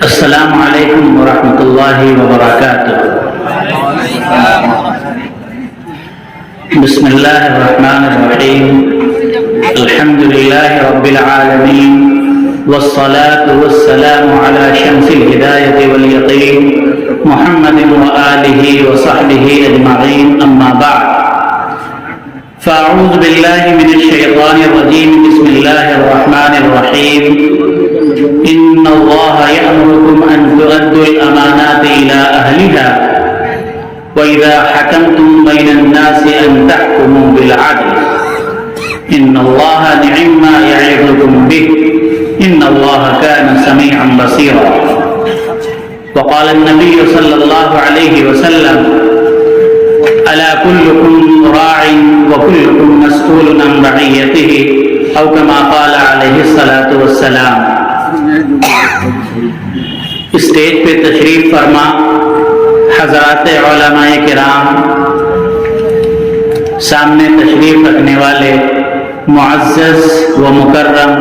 السلام علیکم ورحمۃ اللہ وبرکاتہ۔ بسم اللہ الرحمن الرحیم، الحمد للہ رب العالمین، والصلاة والسلام علی شمس الہدایۃ والیقین، محمد وآلہ وصحبہ اجمعین، اما بعد، فاعوذ باللہ من الشیطان الرجیم، بسم اللہ الرحمن الرحیم، ان اللہ یأمرکم ان تؤدوا الامانات الی اہلها وَإِذَا حَكَمْتُمْ بَيْنَ النَّاسِ أَن تَحْكُمُوا بِالْعَدْلِ إِنَّ اللَّهَ نِعِمَّا يَعِظُكُمْ بِهِ إِنَّ اللَّهَ كَانَ سَمِيعًا بَصِيرًا۔ وقال النبي صلى الله عليه وسلم: ألا كلكم راع وكلكم مسؤول عن رعيته، أو كما قال عليه الصلاة والسلام۔ اسٹیج پہ تشریف فرما حضرات علماء کرام، سامنے تشریف رکھنے والے معزز و مکرم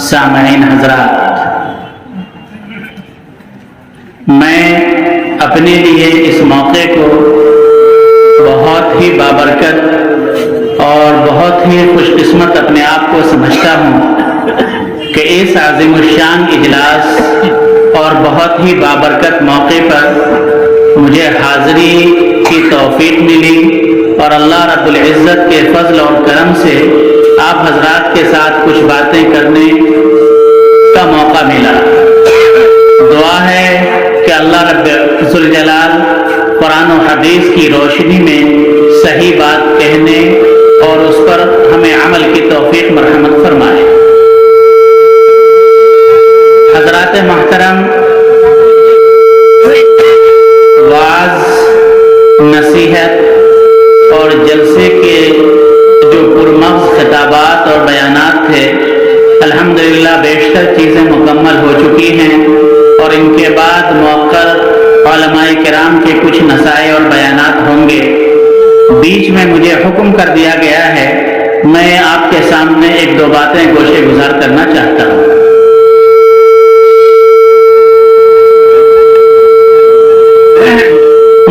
سامعین حضرات، میں اپنے لیے اس موقع کو بہت ہی بابرکت اور بہت ہی خوش قسمت اپنے آپ کو سمجھتا ہوں کہ اس عظیم الشان اجلاس اور بہت ہی بابرکت موقع پر مجھے حاضری کی توفیق ملی اور اللہ رب العزت کے فضل اور کرم سے آپ حضرات کے ساتھ کچھ باتیں کرنے کا موقع ملا۔ دعا ہے کہ اللہ رب ذوالجلال قرآن و حدیث کی روشنی میں صحیح بات کہنے اور اس پر ہمیں عمل کی توفیق مرحمت فرمائے۔ حضرات محترم، وعظ، نصیحت اور جلسے کے جو پرمغز خطابات اور بیانات تھے، الحمدللہ بیشتر چیزیں مکمل ہو چکی ہیں، اور ان کے بعد موقر علماء کرام کے کچھ نصائح اور بیانات ہوں گے۔ بیچ میں مجھے حکم کر دیا گیا ہے، میں آپ کے سامنے ایک دو باتیں گوشے گزار کرنا چاہتا ہوں۔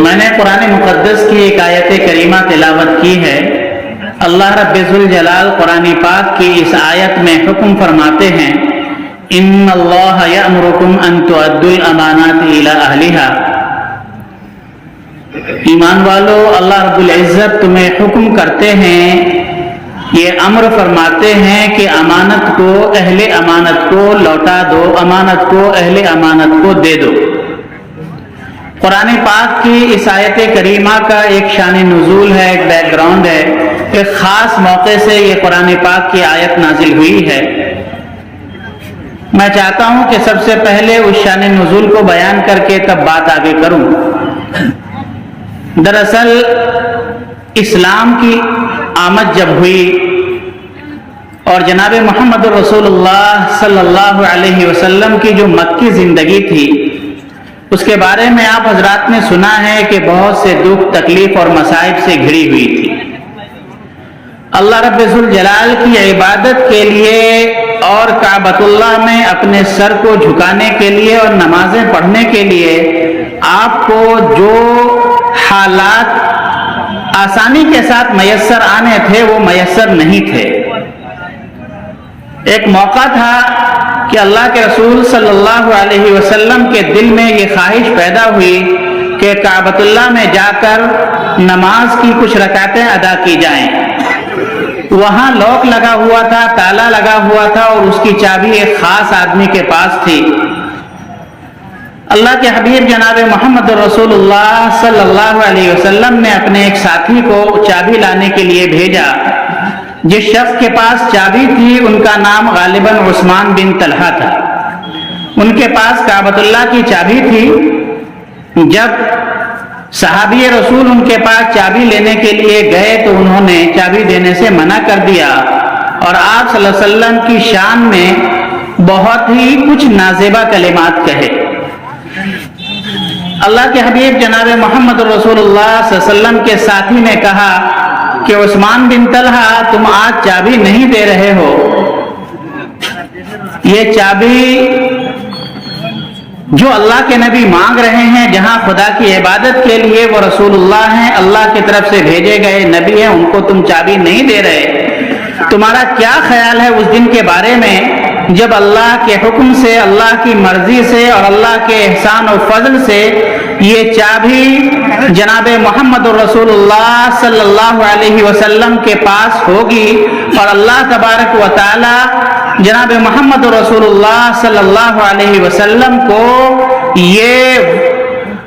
میں نے قرآن مقدس کی ایک آیت کریمہ تلاوت کی ہے۔ اللہ رب ذوالجلال قرآن پاک کی اس آیت میں حکم فرماتے ہیں: ان اللہ یأمرکم ان تؤدوا الامانات الی اہلها۔ ایمان والو، اللہ رب العزت تمہیں حکم کرتے ہیں، یہ امر فرماتے ہیں کہ امانت کو اہل امانت کو لوٹا دو، امانت کو اہل امانت کو دے دو۔ قرآن پاک کی اس آیت کریمہ کا ایک شان نزول ہے، ایک بیک گراؤنڈ ہے، ایک خاص موقع سے یہ قرآن پاک کی آیت نازل ہوئی ہے۔ میں چاہتا ہوں کہ سب سے پہلے اس شان نزول کو بیان کر کے تب بات آگے کروں۔ دراصل اسلام کی آمد جب ہوئی اور جناب محمد رسول اللہ صلی اللہ علیہ وسلم کی جو مکی زندگی تھی، اس کے بارے میں آپ حضرات نے سنا ہے کہ بہت سے دکھ، تکلیف اور مصائب سے گھری ہوئی تھی۔ اللہ رب ذوالجلال کی عبادت کے لیے اور کعبۃ اللہ میں اپنے سر کو جھکانے کے لیے اور نمازیں پڑھنے کے لیے آپ کو جو حالات آسانی کے ساتھ میسر آنے تھے وہ میسر نہیں تھے۔ ایک موقع تھا کہ اللہ کے رسول صلی اللہ علیہ وسلم کے دل میں یہ خواہش پیدا ہوئی کہ کعبۃ اللہ میں جا کر نماز کی کچھ رکعتیں ادا کی جائیں۔ وہاں لاک لگا ہوا تھا، تالا لگا ہوا تھا، اور اس کی چابی ایک خاص آدمی کے پاس تھی۔ اللہ کے حبیب جناب محمد رسول اللہ صلی اللہ علیہ وسلم نے اپنے ایک ساتھی کو چابی لانے کے لیے بھیجا۔ جس شخص کے پاس چابی تھی ان کا نام غالباً عثمان بن طلحہ تھا۔ ان کے پاس کعبۃ اللہ کی چابی تھی۔ جب صحابی رسول ان کے پاس چابی لینے کے لیے گئے تو انہوں نے چابی دینے سے منع کر دیا، اور آپ صلی اللہ علیہ وسلم کی شان میں بہت ہی کچھ نازیبہ کلمات کہے۔ اللہ کے حبیب جناب محمد رسول اللہ صلی اللہ علیہ وسلم کے ساتھی نے کہا کہ عثمان بن طلحہ، تم آج چابی نہیں دے رہے ہو، یہ چابی جو اللہ کے نبی مانگ رہے ہیں، جہاں خدا کی عبادت کے لیے وہ رسول اللہ ہیں، اللہ کی طرف سے بھیجے گئے نبی ہیں، ان کو تم چابی نہیں دے رہے۔ تمہارا کیا خیال ہے اس دن کے بارے میں جب اللہ کے حکم سے، اللہ کی مرضی سے اور اللہ کے احسان و فضل سے یہ چابی جناب محمد رسول اللہ صلی اللہ علیہ وسلم کے پاس ہوگی اور اللہ تبارک و تعالی جناب محمد رسول اللہ صلی اللہ علیہ وسلم کو یہ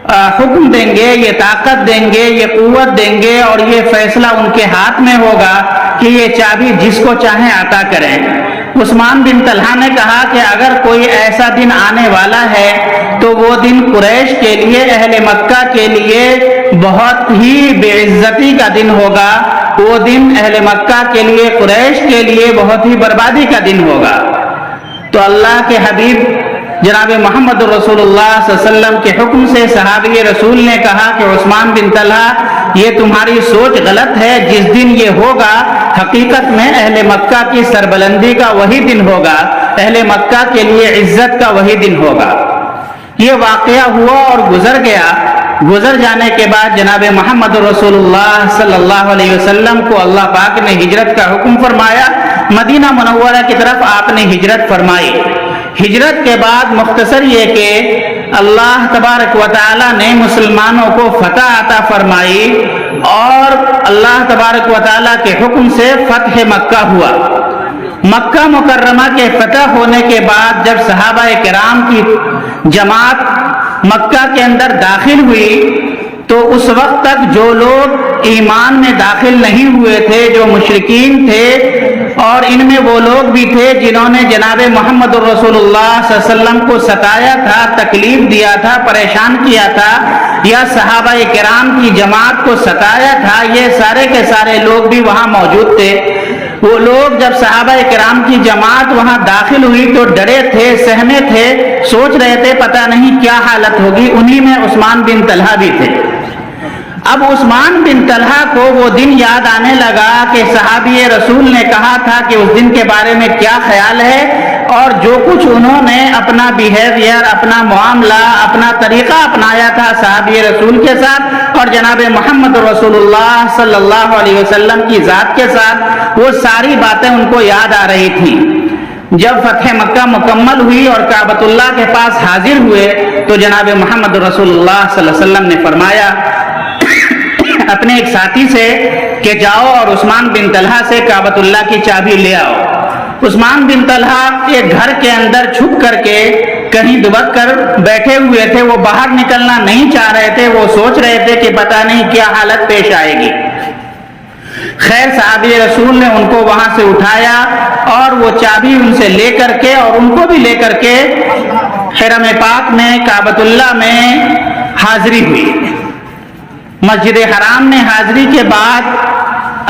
حکم دیں گے، یہ طاقت دیں گے، یہ قوت دیں گے اور یہ فیصلہ ان کے ہاتھ میں ہوگا کہ یہ چابی جس کو چاہیں عطا کریں۔ عثمان بن طلحہ نے کہا کہ اگر کوئی ایسا دن آنے والا ہے تو وہ دن قریش کے لیے، اہل مکہ کے لیے بہت ہی بے عزتی کا دن ہوگا، وہ دن اہل مکہ کے لیے، قریش کے لیے بہت ہی بربادی کا دن ہوگا۔ تو اللہ کے حبیب جناب محمد رسول اللہ صلی اللہ علیہ وسلم کے حکم سے صحابی رسول نے کہا کہ عثمان بن طلحہ یہ تمہاری سوچ غلط ہے، جس دن یہ ہوگا حقیقت میں اہل مکہ کی سربلندی کا وہی دن ہوگا، اہل مکہ کے لیے عزت کا وہی دن ہوگا۔ یہ واقعہ ہوا اور گزر گیا۔ گزر جانے کے بعد جناب محمد رسول اللہ صلی اللہ علیہ وسلم کو اللہ پاک نے ہجرت کا حکم فرمایا، مدینہ منورہ کی طرف آپ نے ہجرت فرمائی۔ ہجرت کے بعد مختصر یہ کہ اللہ تبارک و تعالی نے مسلمانوں کو فتح عطا فرمائی اور اللہ تبارک و تعالی کے حکم سے فتح مکہ ہوا۔ مکہ مکرمہ کے فتح ہونے کے بعد جب صحابہ کرام کی جماعت مکہ کے اندر داخل ہوئی تو اس وقت تک جو لوگ ایمان میں داخل نہیں ہوئے تھے، جو مشرکین تھے، اور ان میں وہ لوگ بھی تھے جنہوں نے جناب محمد رسول اللہ صلی اللہ علیہ وسلم کو ستایا تھا، تکلیف دیا تھا، پریشان کیا تھا، یا صحابہ کرام کی جماعت کو ستایا تھا، یہ سارے کے سارے لوگ بھی وہاں موجود تھے۔ وہ لوگ جب صحابہ کرام کی جماعت وہاں داخل ہوئی تو ڈرے تھے، سہمے تھے، سوچ رہے تھے پتہ نہیں کیا حالت ہوگی۔ انہی میں عثمان بن طلحہ بھی تھے۔ اب عثمان بن طلحہ کو وہ دن یاد آنے لگا کہ صحابی رسول نے کہا تھا کہ اس دن کے بارے میں کیا خیال ہے، اور جو کچھ انہوں نے اپنا بیہیویئر، اپنا معاملہ، اپنا طریقہ اپنایا تھا صحابی رسول کے ساتھ اور جناب محمد رسول اللہ صلی اللہ علیہ وسلم کی ذات کے ساتھ، وہ ساری باتیں ان کو یاد آ رہی تھیں۔ جب فتح مکہ مکمل ہوئی اور کعبۃ اللہ کے پاس حاضر ہوئے تو جناب محمد رسول اللہ صلی اللہ علیہ وسلم نے فرمایا اپنے ایک ساتھی سے کہ جاؤ اور عثمان بن طلحہ سے کعبۃ اللہ کی چابی لے آؤ۔ عثمان بن طلحہ ایک گھر کے اندر چھپ کر کے کہیں دبک کر بیٹھے ہوئے تھے، وہ باہر نکلنا نہیں چاہ رہے تھے، وہ سوچ رہے تھے کہ پتہ نہیں کیا حالت پیش آئے گی۔ خیر صحابی رسول نے ان کو وہاں سے اٹھایا اور وہ چابی ان سے لے کر کے اور ان کو بھی لے کر کے حرم پاک میں کعبۃ اللہ میں حاضری ہوئی۔ مسجد حرام میں حاضری کے بعد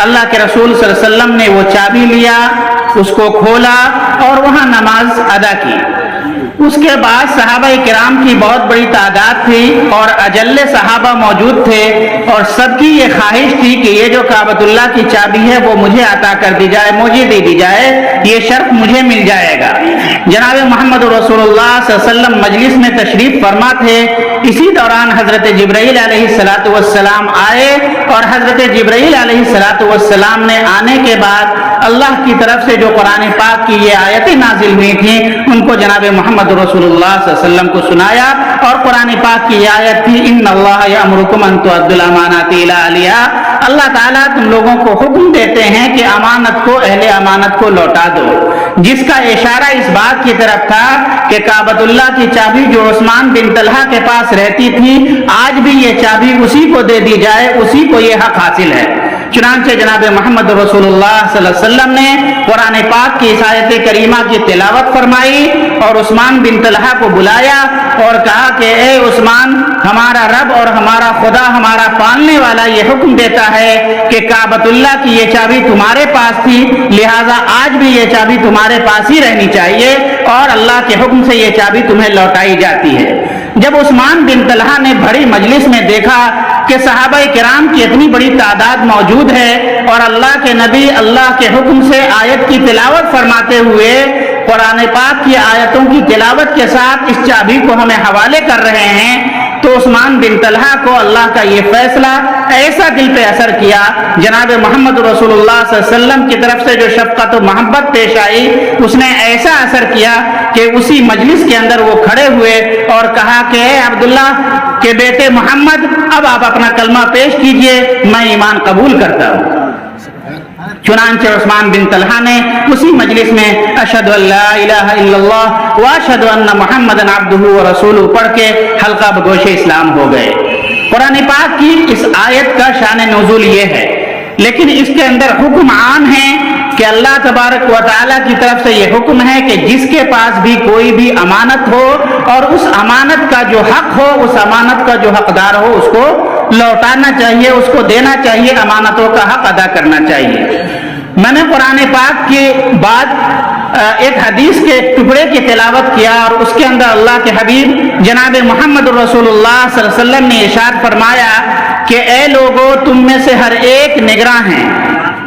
اللہ کے رسول صلی اللہ علیہ وسلم نے وہ چابی لیا، اس کو کھولا اور وہاں نماز ادا کی۔ اس کے بعد صحابہ کرام کی بہت بڑی تعداد تھی اور اجل صحابہ موجود تھے اور سب کی یہ خواہش تھی کہ یہ جو کعبۃ اللہ کی چابی ہے وہ مجھے عطا کر دی جائے، مجھے دے دی جائے، یہ شرف مجھے مل جائے گا۔ جناب محمد رسول اللہ صلی اللہ علیہ وسلم مجلس میں تشریف فرما تھے۔ اسی دوران حضرت جبرائیل علیہ السلام آئے اور حضرت جبرائیل علیہ السلام نے آنے کے بعد اللہ کی طرف سے جو قرآن پاک کی یہ آیتیں نازل ہوئی تھیں ان کو جناب محمد رسول اللہ صلی اللہ علیہ وسلم کو سنایا، اور قرآن پاک کی آیت تھی ان اللہ یأمرکم ان تؤدوا الامانات الی اہلہا، اللہ تعالیٰ تم لوگوں کو حکم دیتے ہیں کہ امانت کو اہل امانت کو لوٹا دو، جس کا اشارہ اس بات کی طرف تھا کہ کعبۃ اللہ کی چابی جو عثمان بن طلحہ کے پاس رہتی تھی آج بھی یہ چابی اسی کو دے دی جائے، اسی کو یہ حق حاصل ہے۔ چنانچہ جناب محمد رسول اللہ صلی اللہ علیہ وسلم نے قرآن پاک کی آیت کریمہ کی تلاوت فرمائی اور عثمان بن طلحہ کو بلایا اور کہا کہ اے عثمان، ہمارا رب اور ہمارا خدا، ہمارا پالنے والا یہ حکم دیتا ہے کہ کعبۃ اللہ کی یہ چابی تمہارے پاس تھی، لہٰذا آج بھی یہ چابی تمہارے پاس ہی رہنی چاہیے اور اللہ کے حکم سے یہ چابی تمہیں لوٹائی جاتی ہے۔ جب عثمان بن طلحہ نے بڑی مجلس میں دیکھا کہ صحابہ کرام کی اتنی بڑی تعداد موجود ہے اور اللہ کے نبی اللہ کے حکم سے آیت کی تلاوت فرماتے ہوئے قرآن پاک کی آیتوں کی تلاوت کے ساتھ اس چابی کو ہمیں حوالے کر رہے ہیں، تو عثمان بن طلحہ کو اللہ کا یہ فیصلہ ایسا دل پہ اثر کیا، جناب محمد رسول اللہ صلی اللہ علیہ وسلم کی طرف سے جو شفقت و محبت پیش آئی اس نے ایسا اثر کیا کہ اسی مجلس کے اندر وہ کھڑے ہوئے اور کہا کہ اے عبداللہ کے بیٹے محمد، اب آپ اپنا کلمہ پیش کیجئے، میں ایمان قبول کرتا ہوں۔ چنانچہ عثمان بن طلحہ نے اسی مجلس میں اشہد ان لا الہ الا اللہ واشہد ان محمدًا عبدہ ورسولہ پڑھ کے حلقہ بگوش اسلام ہو گئے۔ قرآن پاک کی اس آیت کا شان نزول یہ ہے، لیکن اس کے اندر حکم عام ہے کہ اللہ تبارک و تعالیٰ کی طرف سے یہ حکم ہے کہ جس کے پاس بھی کوئی بھی امانت ہو اور اس امانت کا جو حق ہو، اس امانت کا جو حقدار ہو، اس کو لوٹانا چاہیے، اس کو دینا چاہیے، امانتوں کا حق ادا کرنا چاہیے۔ میں نے قرآن پاک کے بعد ایک حدیث کے ٹکڑے کی تلاوت کیا اور اس کے اندر اللہ کے حبیب جناب محمد رسول اللہ صلی اللہ علیہ وسلم نے ارشاد فرمایا کہ اے لوگو، تم میں سے ہر ایک نگراں ہے،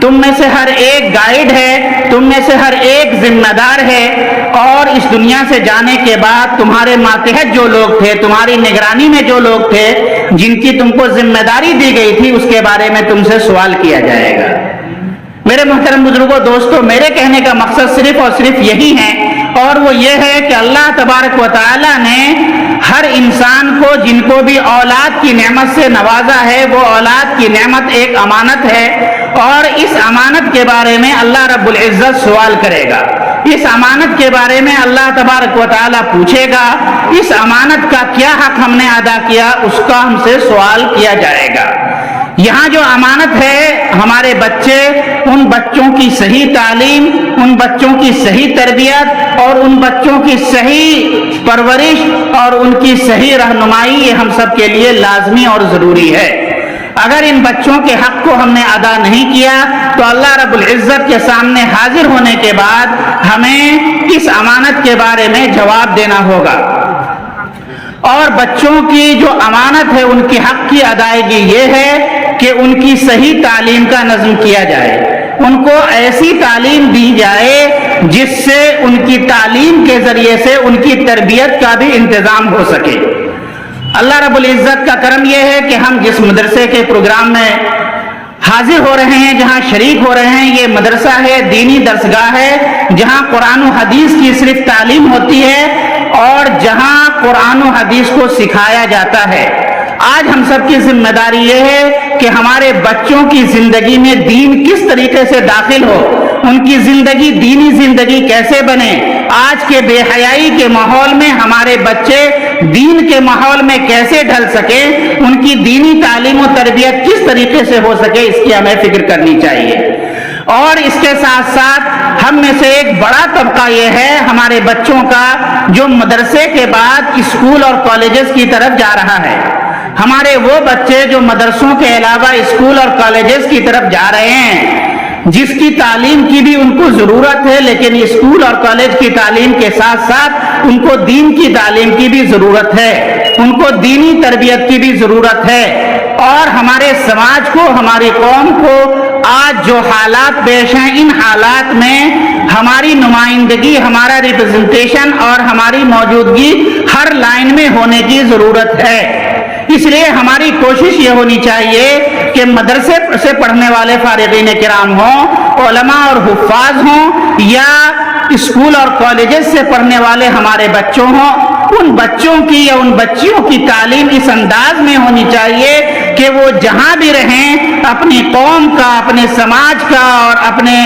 تم میں سے ہر ایک گائیڈ ہے، تم میں سے ہر ایک ذمہ دار ہے، اور اس دنیا سے جانے کے بعد تمہارے ماتحت جو لوگ تھے، تمہاری نگرانی میں جو لوگ تھے، جن کی تم کو ذمہ داری دی گئی تھی، اس کے بارے میں تم سے سوال کیا جائے گا۔ میرے محترم بزرگوں، دوستو، میرے کہنے کا مقصد صرف اور صرف یہی ہے، اور وہ یہ ہے کہ اللہ تبارک و تعالیٰ نے ہر انسان کو، جن کو بھی اولاد کی نعمت سے نوازا ہے، وہ اولاد کی نعمت ایک امانت ہے، اور اس امانت کے بارے میں اللہ رب العزت سوال کرے گا۔ اس امانت کے بارے میں اللہ تبارک و تعالیٰ پوچھے گا، اس امانت کا کیا حق ہم نے ادا کیا، اس کا ہم سے سوال کیا جائے گا۔ یہاں جو امانت ہے، ہمارے بچے، ان بچوں کی صحیح تعلیم، ان بچوں کی صحیح تربیت اور ان بچوں کی صحیح پرورش اور ان کی صحیح رہنمائی، یہ ہم سب کے لیے لازمی اور ضروری ہے۔ اگر ان بچوں کے حق کو ہم نے ادا نہیں کیا تو اللہ رب العزت کے سامنے حاضر ہونے کے بعد ہمیں اس امانت کے بارے میں جواب دینا ہوگا۔ اور بچوں کی جو امانت ہے، ان کے حق کی ادائیگی یہ ہے کہ ان کی صحیح تعلیم کا نظم کیا جائے، ان کو ایسی تعلیم دی جائے جس سے ان کی تعلیم کے ذریعے سے ان کی تربیت کا بھی انتظام ہو سکے۔ اللہ رب العزت کا کرم یہ ہے کہ ہم جس مدرسے کے پروگرام میں حاضر ہو رہے ہیں، جہاں شریک ہو رہے ہیں، یہ مدرسہ ہے، دینی درسگاہ ہے، جہاں قرآن و حدیث کی صرف تعلیم ہوتی ہے اور جہاں قرآن و حدیث کو سکھایا جاتا ہے۔ آج ہم سب کی ذمہ داری یہ ہے کہ ہمارے بچوں کی زندگی میں دین کس طریقے سے داخل ہو، ان کی زندگی دینی زندگی کیسے بنے۔ آج کے بے حیائی کے ماحول میں ہمارے بچے دین کے ماحول میں کیسے ڈھل سکے، ان کی دینی تعلیم و تربیت کس طریقے سے ہو سکے، اس کی ہمیں فکر کرنی چاہیے۔ اور اس کے ساتھ ساتھ ہم میں سے ایک بڑا طبقہ یہ ہے ہمارے بچوں کا جو مدرسے کے بعد اسکول اور کالجز کی طرف جا رہا ہے۔ ہمارے وہ بچے جو مدرسوں کے علاوہ اسکول اور کالجز کی طرف جا رہے ہیں، جس کی تعلیم کی بھی ان کو ضرورت ہے، لیکن اسکول اور کالج کی تعلیم کے ساتھ ساتھ ان کو دین کی تعلیم کی بھی ضرورت ہے، ان کو دینی تربیت کی بھی ضرورت ہے۔ اور ہمارے سماج کو، ہماری قوم کو آج جو حالات پیش ہیں، ان حالات میں ہماری نمائندگی، ہمارا ریپرزنٹیشن اور ہماری موجودگی ہر لائن میں ہونے کی ضرورت ہے۔ اس لیے ہماری کوشش یہ ہونی چاہیے کہ مدرسے سے پڑھنے والے فارغین کرام ہوں، علماء اور حفاظ ہوں، یا اسکول اور کالجز سے پڑھنے والے ہمارے بچوں ہوں، ان بچوں کی یا ان بچیوں کی تعلیم اس انداز میں ہونی چاہیے کہ وہ جہاں بھی رہیں اپنی قوم کا، اپنے سماج کا اور اپنے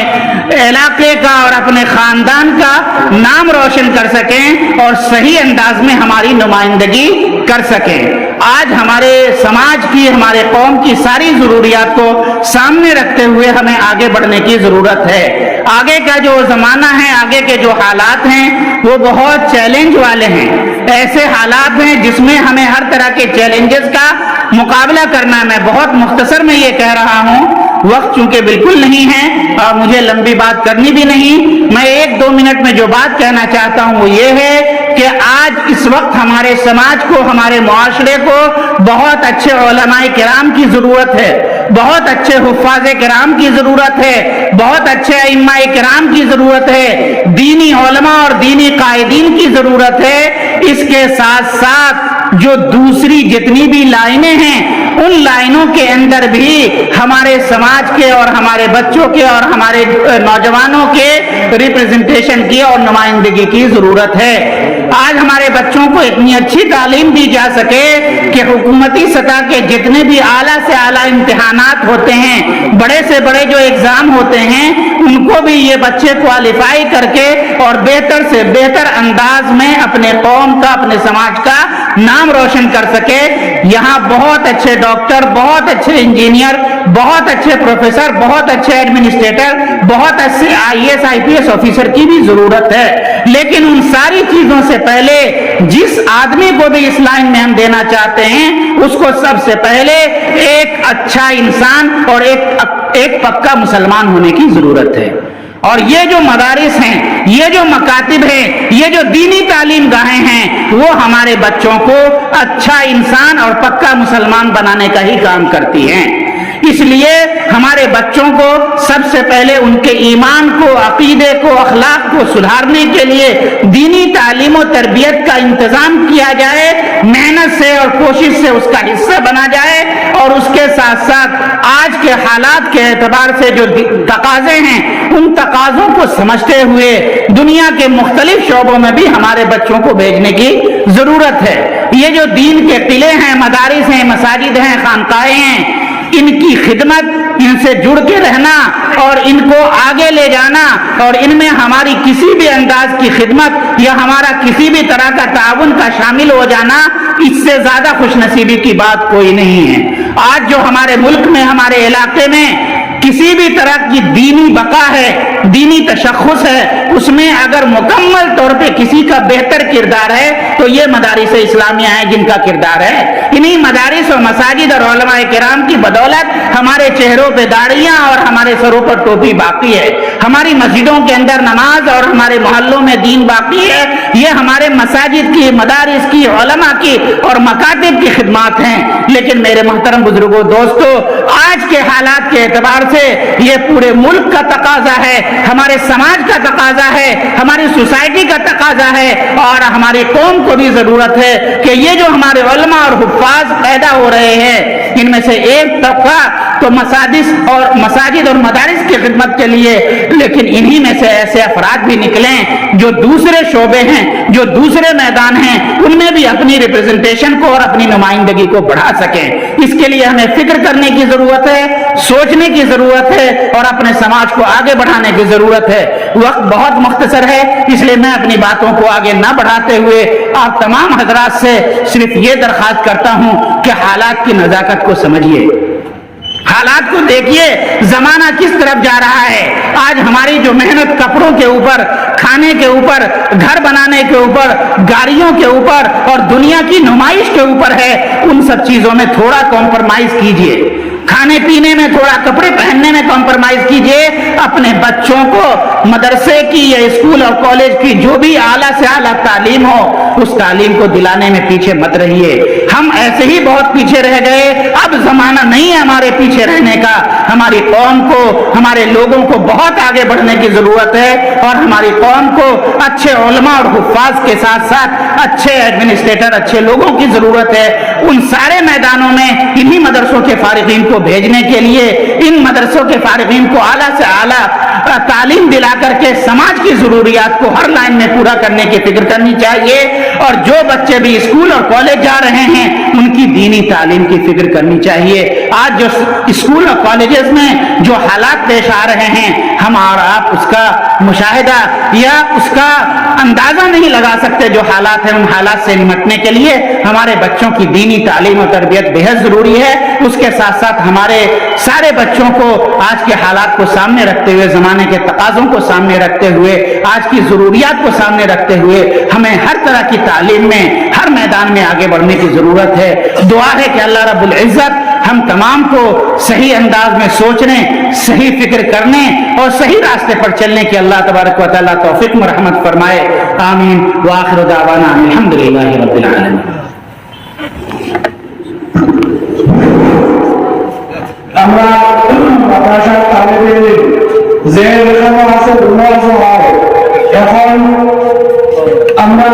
علاقے کا اور اپنے خاندان کا نام روشن کر سکیں اور صحیح انداز میں ہماری نمائندگی کر سکیں۔ آج ہمارے سماج کی، ہمارے قوم کی ساری ضروریات کو سامنے رکھتے ہوئے ہمیں آگے بڑھنے کی ضرورت ہے۔ آگے کا جو زمانہ ہے، آگے کے جو حالات ہیں، وہ بہت چیلنج والے ہیں، ایسے حالات ہیں جس میں ہمیں ہر طرح کے چیلنجز کا مقابلہ کرنا ہے۔ میں بہت مختصر میں یہ کہہ رہا ہوں، وقت چونکہ بالکل نہیں ہے اور مجھے لمبی بات کرنی بھی نہیں، میں 1-2 منٹ میں جو بات کہنا چاہتا ہوں وہ یہ ہے کہ آج اس وقت ہمارے سماج کو، ہمارے معاشرے کو بہت اچھے علماء کرام کی ضرورت ہے، بہت اچھے حفاظ کرام کی ضرورت ہے، بہت اچھے ائمہ کرام کی ضرورت ہے، دینی علماء اور دینی قائدین کی ضرورت ہے۔ اس کے ساتھ ساتھ جو دوسری جتنی بھی لائنیں ہیں ان لائنوں کے اندر بھی ہمارے سماج کے اور ہمارے بچوں کے اور ہمارے نوجوانوں کے ریپریزنٹیشن کی اور نمائندگی کی ضرورت ہے۔ آج ہمارے بچوں کو اتنی اچھی تعلیم دی جا سکے کہ حکومتی سطح کے جتنے بھی اعلیٰ سے اعلیٰ امتحانات ہوتے ہیں، بڑے سے بڑے جو ایگزام ہوتے ہیں، ان کو بھی یہ بچے کوالیفائی کر کے اور بہتر سے بہتر انداز میں اپنے قوم کا، اپنے سماج کا نام روشن کر سکے۔ یہاں بہت اچھے ڈاکٹر، بہت اچھے انجینئر، بہت اچھے پروفیسر، بہت اچھے ایڈمنسٹریٹر، بہت اچھے IAS IPS آفیسر کی بھی ضرورت ہے۔ لیکن ان ساری چیزوں سے پہلے جس آدمی کو بھی اس لائن میں ہم دینا چاہتے ہیں اس کو سب سے پہلے ایک اچھا انسان اور ایک پکا مسلمان ہونے کی ضرورت ہے۔ اور یہ جو مدارس ہیں، یہ جو مکاتب ہیں، یہ جو دینی تعلیم گاہیں ہیں، وہ ہمارے بچوں کو اچھا انسان اور پکا مسلمان بنانے کا ہی کام کرتی ہیں۔ اس لیے ہمارے بچوں کو سب سے پہلے ان کے ایمان کو، عقیدے کو، اخلاق کو سدھارنے کے لیے دینی تعلیم و تربیت کا انتظام کیا جائے، محنت سے اور کوشش سے اس کا حصہ بنا جائے، اور اس کے ساتھ ساتھ آج کے حالات کے اعتبار سے جو تقاضے ہیں ان تقاضوں کو سمجھتے ہوئے دنیا کے مختلف شعبوں میں بھی ہمارے بچوں کو بھیجنے کی ضرورت ہے۔ یہ جو دین کے قلعے ہیں، مدارس ہیں، مساجد ہیں، خانقاہیں ہیں، ان کی خدمت، ان سے جڑ کے رہنا اور ان کو آگے لے جانا اور ان میں ہماری کسی بھی انداز کی خدمت یا ہمارا کسی بھی طرح کا تعاون کا شامل ہو جانا، اس سے زیادہ خوش نصیبی کی بات کوئی نہیں ہے۔ آج جو ہمارے ملک میں، ہمارے علاقے میں کسی بھی طرح کی دینی بقا ہے، دینی تشخص ہے، اس میں اگر مکمل طور پہ کسی کا بہتر کردار ہے تو یہ مدارس اسلامیہ ہیں جن کا کردار ہے۔ انہی مدارس اور مساجد اور علماء کرام کی بدولت ہمارے چہروں پہ داڑیاں اور ہمارے سروں پر ٹوپی باقی ہے، ہماری مسجدوں کے اندر نماز اور ہمارے محلوں میں دین باقی ہے۔ یہ ہمارے مساجد کی، مدارس کی، علماء کی اور مکاتب کی خدمات ہیں۔ لیکن میرے محترم بزرگوں، دوستو، آج کے حالات کے اعتبار سے یہ پورے ملک کا تقاضا ہے، ہمارے سماج کا تقاضا ہے، ہماری سوسائٹی کا تقاضا ہے، اور ہماری قوم کو بھی ضرورت ہے کہ یہ جو ہمارے علماء اور حفاظ پیدا ہو رہے ہیں، ان میں سے ایک طبقہ تو مساجد اور مدارس کی خدمت کے لیے، لیکن انہی میں سے ایسے افراد بھی نکلیں جو دوسرے شعبے ہیں، جو دوسرے میدان ہیں، ان میں بھی اپنی ریپریزنٹیشن کو اور اپنی نمائندگی کو بڑھا سکیں۔ اس کے لیے ہمیں فکر کرنے کی ضرورت ہے، سوچنے کی ضرورت ہے اور اپنے سماج کو آگے بڑھانے کی ضرورت ہے۔ وقت بہت مختصر ہے، اس لیے میں اپنی باتوں کو آگے نہ بڑھاتے ہوئے آپ تمام حضرات سے صرف یہ درخواست کرتا ہوں کہ حالات کی نزاکت کو سمجھیے، حالات کو دیکھیے، زمانہ کس طرف جا رہا ہے۔ آج ہماری جو محنت کپڑوں کے اوپر، کھانے کے اوپر، گھر بنانے کے اوپر، گاڑیوں کے اوپر اور دنیا کی نمائش کے اوپر ہے، ان سب چیزوں میں تھوڑا کمپرمائز کیجئے۔ کھانے پینے میں تھوڑا، کپڑے پہننے میں کمپرمائز کیجئے۔ اپنے بچوں کو مدرسے کی یا اسکول اور کالج کی جو بھی اعلیٰ سے اعلیٰ تعلیم ہو، اس تعلیم کو دلانے میں پیچھے مت رہیے۔ ہم ایسے ہی بہت پیچھے رہ گئے، اب زمانہ نہیں ہے ہمارے پیچھے رہنے کا۔ ہماری قوم کو، ہمارے لوگوں کو بہت آگے بڑھنے کی ضرورت ہے، اور ہماری قوم کو اچھے علماء اور حفاظ کے ساتھ ساتھ اچھے ایڈمنسٹریٹر، اچھے لوگوں کی ضرورت ہے۔ ان سارے میدانوں میں انہی مدرسوں کے فارغین کو بھیجنے کے لیے، ان مدرسوں کے فارغین کو اعلیٰ سے اعلیٰ تعلیم دلا کر کے سماج کی ضروریات کو ہر لائن میں پورا کرنے کی فکر کرنی چاہیے، اور جو بچے بھی اسکول اور کالج جا رہے ہیں ان کی دینی تعلیم کی فکر کرنی چاہیے۔ آج جو اسکول اور کالجز میں جو حالات پیش آ رہے ہیں، ہم اور آپ اس کا مشاہدہ یا اس کا اندازہ نہیں لگا سکتے۔ جو حالات ہیں ان حالات سے نمٹنے کے لیے ہمارے بچوں کی دینی تعلیم و تربیت بہت ضروری ہے۔ اس کے ساتھ ساتھ ہمارے سارے بچوں کو آج کے حالات کو سامنے رکھتے ہوئے، زمانے کے تقاضوں کو سامنے رکھتے ہوئے، آج کی ضروریات کو سامنے رکھتے ہوئے ہمیں ہر طرح کی تعلیم میں، ہر میدان میں آگے بڑھنے کی ضرورت ہے۔ دعا ہے کہ اللہ رب العزت ہم تمام کو صحیح انداز میں سوچنے، صحیح فکر کرنے اور صحیح راستے پر چلنے کی اللہ تبارک و تعالیٰ توفیق مرحمت فرمائے۔ آمین وآخر دعوانا الحمدللہ رب العالمین۔ আমরা মাদ্রাসার তালিবে যে লেখানো আছে দুর্নাজ হয় এখন আমরা